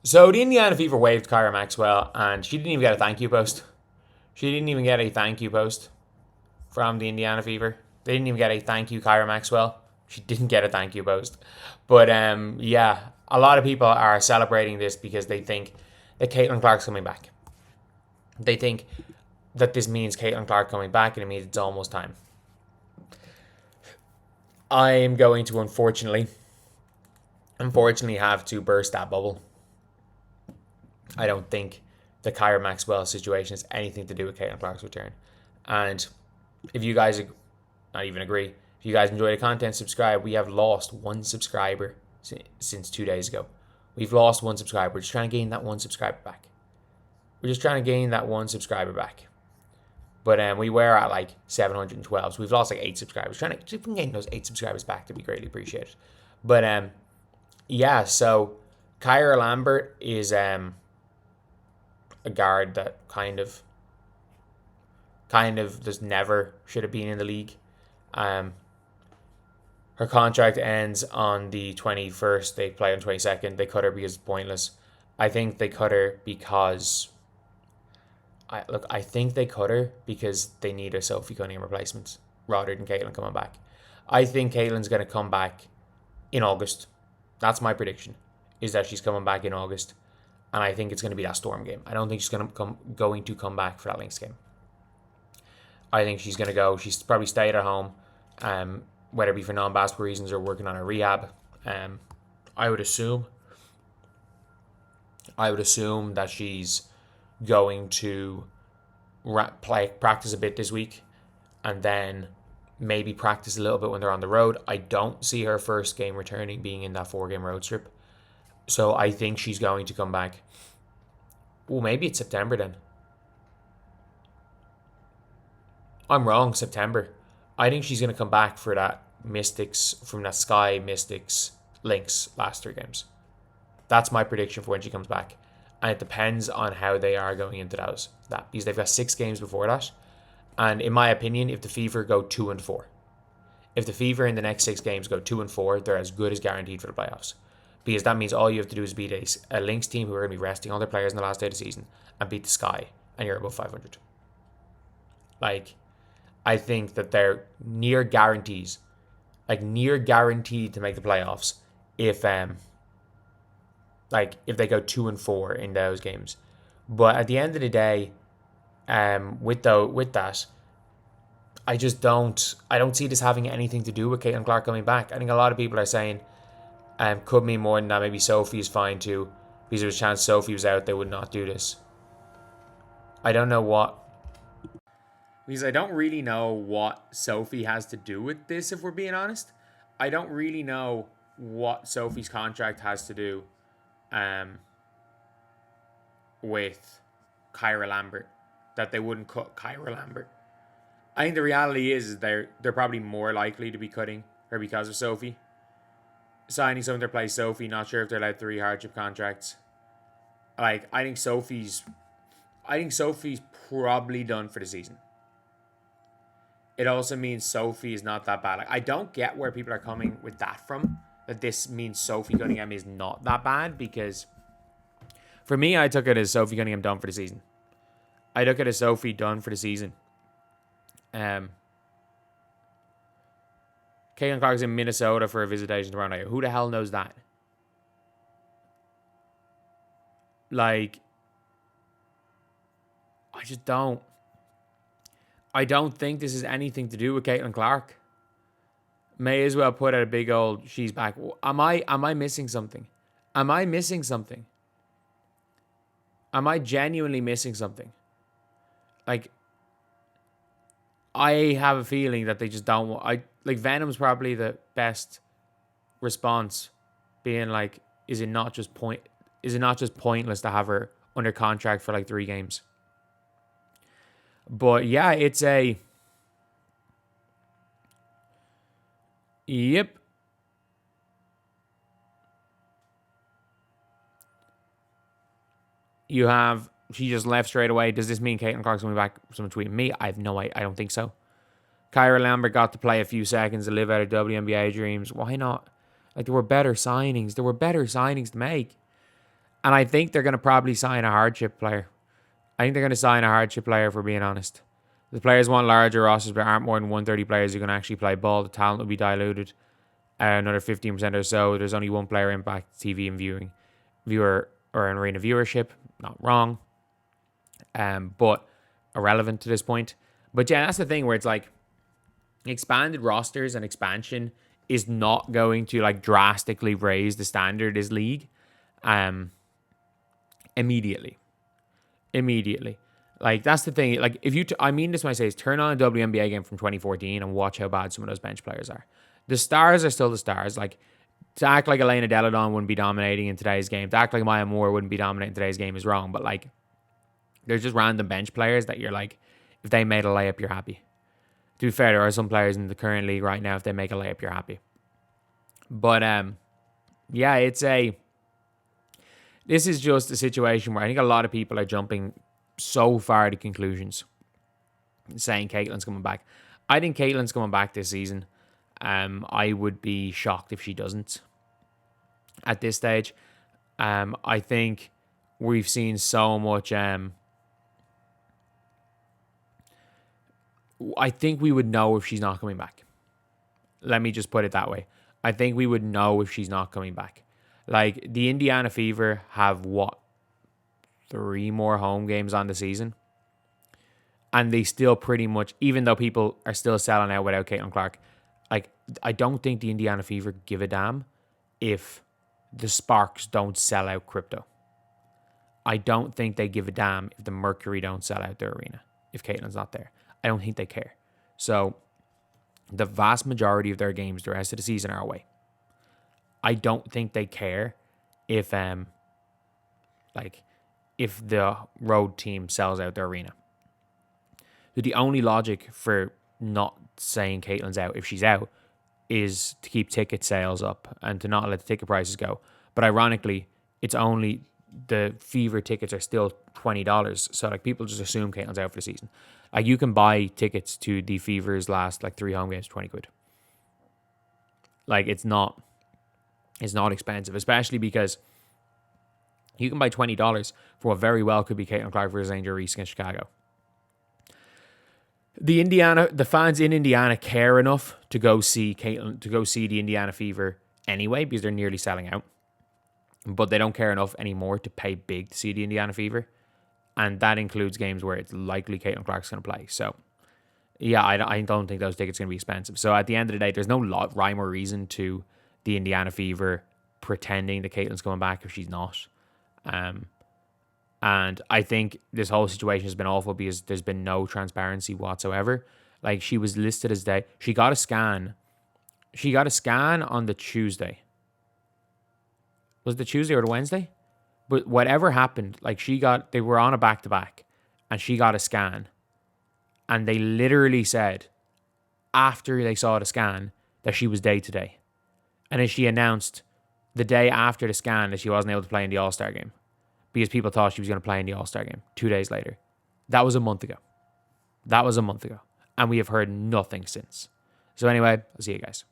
So the Indiana Fever waived Kyra Maxwell, and she didn't even get a thank you post. She didn't even get a thank you post from the Indiana Fever. They didn't even get a thank you, Kyra Maxwell. She didn't get a thank you post. But yeah, a lot of people are celebrating this because they think that Caitlin Clark's coming back. They think that this means Caitlin Clark coming back and it means it's almost time. I am going to unfortunately have to burst that bubble. I don't think the Kyra Maxwell situation has anything to do with Caitlin Clark's return. And if you guys not even agree, if you guys enjoy the content, subscribe. We have lost one subscriber since 2 days ago. We've lost one subscriber. We're just trying to gain that one subscriber back. But we were at like 712, so we've lost like 8 subscribers. Trying to gain those 8 subscribers back to be greatly appreciated. But yeah, so Kyra Lambert is a guard that kind of just never should have been in the league. Her contract ends on the 21st. They play on the 22nd. They cut her because it's pointless. I think they cut her because I think they cut her because they need a Sophie Cunningham replacement rather than Caitlin coming back. I think Caitlin's going to come back in August. That's my prediction, is that she's coming back in August. And I think it's going to be that Storm game. I don't think she's going to come back for that Lynx game. I think she's going to go. She's probably stayed at home, whether it be for non-basketball reasons or working on her rehab. I would assume that she's going to practice a bit this week, and then maybe practice a little bit when they're on the road. I don't see her first game returning being in that 4-game road trip. So I think she's going to come back. Well, maybe it's September then. I'm wrong, September. I think she's going to come back for that Sky Mystics Lynx last 3 games. That's my prediction for when she comes back. And it depends on how they are going into that because they've got 6 games before that. And in my opinion, if the Fever go 2-4, if the Fever in the next 6 games go 2-4, they're as good as guaranteed for the playoffs. Because that means all you have to do is beat a Lynx team who are going to be resting all their players in the last day of the season and beat the Sky, and you're above 500. Like, I think that they're near guaranteed to make the playoffs if they go 2-4 in those games. But at the end of the day, with that, I don't see this having anything to do with Caitlin Clark coming back. I think a lot of people are saying could mean more than that. Maybe Sophie is fine too, because there's a chance Sophie was out, they would not do this. I don't know what. Because I don't really know what Sophie has to do with this, if we're being honest. I don't really know what Sophie's contract has to do with Kyra Lambert, that they wouldn't cut Kyra Lambert. I think the reality is they're probably more likely to be cutting her because of Sophie. Signing someone to replace Sophie, not sure if they're allowed 3 hardship contracts. I think Sophie's probably done for the season. It also means Sophie is not that bad. I don't get where people are coming with that from, that this means Sophie Cunningham is not that bad, because for me, I took it as Sophie Cunningham done for the season. I took it as Sophie done for the season. Caitlin Clark's in Minnesota for a visitation to Toronto. Who the hell knows that? I just don't. I don't think this has anything to do with Caitlin Clark. May as well put out a big old she's back. Am I missing something? Am I genuinely missing something? I have a feeling that they just don't want. Venom's probably the best response, being is it not just pointless to have her under contract for 3 games? But yeah, it's a yep. She just left straight away. Does this mean Caitlin Clark's coming back? Someone tweeting me. I have no idea. I don't think so. Kyra Lambert got to play a few seconds to live out of WNBA dreams. Why not? There were better signings. There were better signings to make. And I think they're going to probably sign a hardship player. I think they're going to sign a hardship player, for being honest. The players want larger rosters, but aren't more than 130 players who can actually play ball. The talent will be diluted another 15% or so. There's only one player impact TV and viewer or an arena viewership. Not wrong, but irrelevant to this point. But yeah, that's the thing where it's like expanded rosters and expansion is not going to like drastically raise the standard of this league immediately. Like, that's the thing. Like, if you, I mean this when I say is turn on a WNBA game from 2014 and watch how bad some of those bench players are. The stars are still the stars. Like, to act like Elena Deladon wouldn't be dominating in today's game, to act like Maya Moore wouldn't be dominating in today's game is wrong. But, like, there's just random bench players that you're like, if they made a layup, you're happy. To be fair, there are some players in the current league right now, if they make a layup, you're happy. But, yeah, this is just a situation where I think a lot of people are jumping so far to conclusions, saying Caitlin's coming back. I think Caitlin's coming back this season. I would be shocked if she doesn't at this stage. I think we've seen so much. I think we would know if she's not coming back. Let me just put it that way. I think we would know if she's not coming back. Like, the Indiana Fever have, 3 more home games on the season? And they still pretty much, even though people are still selling out without Caitlin Clark, like, I don't think the Indiana Fever give a damn if the Sparks don't sell out crypto. I don't think they give a damn if the Mercury don't sell out their arena, if Caitlin's not there. I don't think they care. So, the vast majority of their games the rest of the season are away. I don't think they care if the road team sells out their arena. So the only logic for not saying Caitlin's out, if she's out, is to keep ticket sales up and to not let the ticket prices go. But ironically, it's only the Fever tickets are still $20. So like, people just assume Caitlin's out for the season. Like, you can buy tickets to the Fever's last 3 home games for £20. Like, it's not expensive, especially because you can buy $20 for what very well could be Caitlin Clark versus Angel Reese against Chicago. The fans in Indiana care enough to go see Caitlin, to go see the Indiana Fever anyway, because they're nearly selling out. But they don't care enough anymore to pay big to see the Indiana Fever. And that includes games where it's likely Caitlin Clark's going to play. So, yeah, I don't think those tickets are going to be expensive. So, at the end of the day, there's no rhyme or reason to the Indiana Fever pretending that Caitlin's coming back if she's not. And I think this whole situation has been awful because there's been no transparency whatsoever. Like, she was listed as dead. She got a scan. She got a scan on the Tuesday. Was it the Tuesday or the Wednesday? But whatever happened, like, they were on a back-to-back and she got a scan. And they literally said, after they saw the scan, that she was day-to-day. And then she announced the day after the scan that she wasn't able to play in the All-Star game because people thought she was going to play in the All-Star game 2 days later. That was a month ago. And we have heard nothing since. So anyway, I'll see you guys.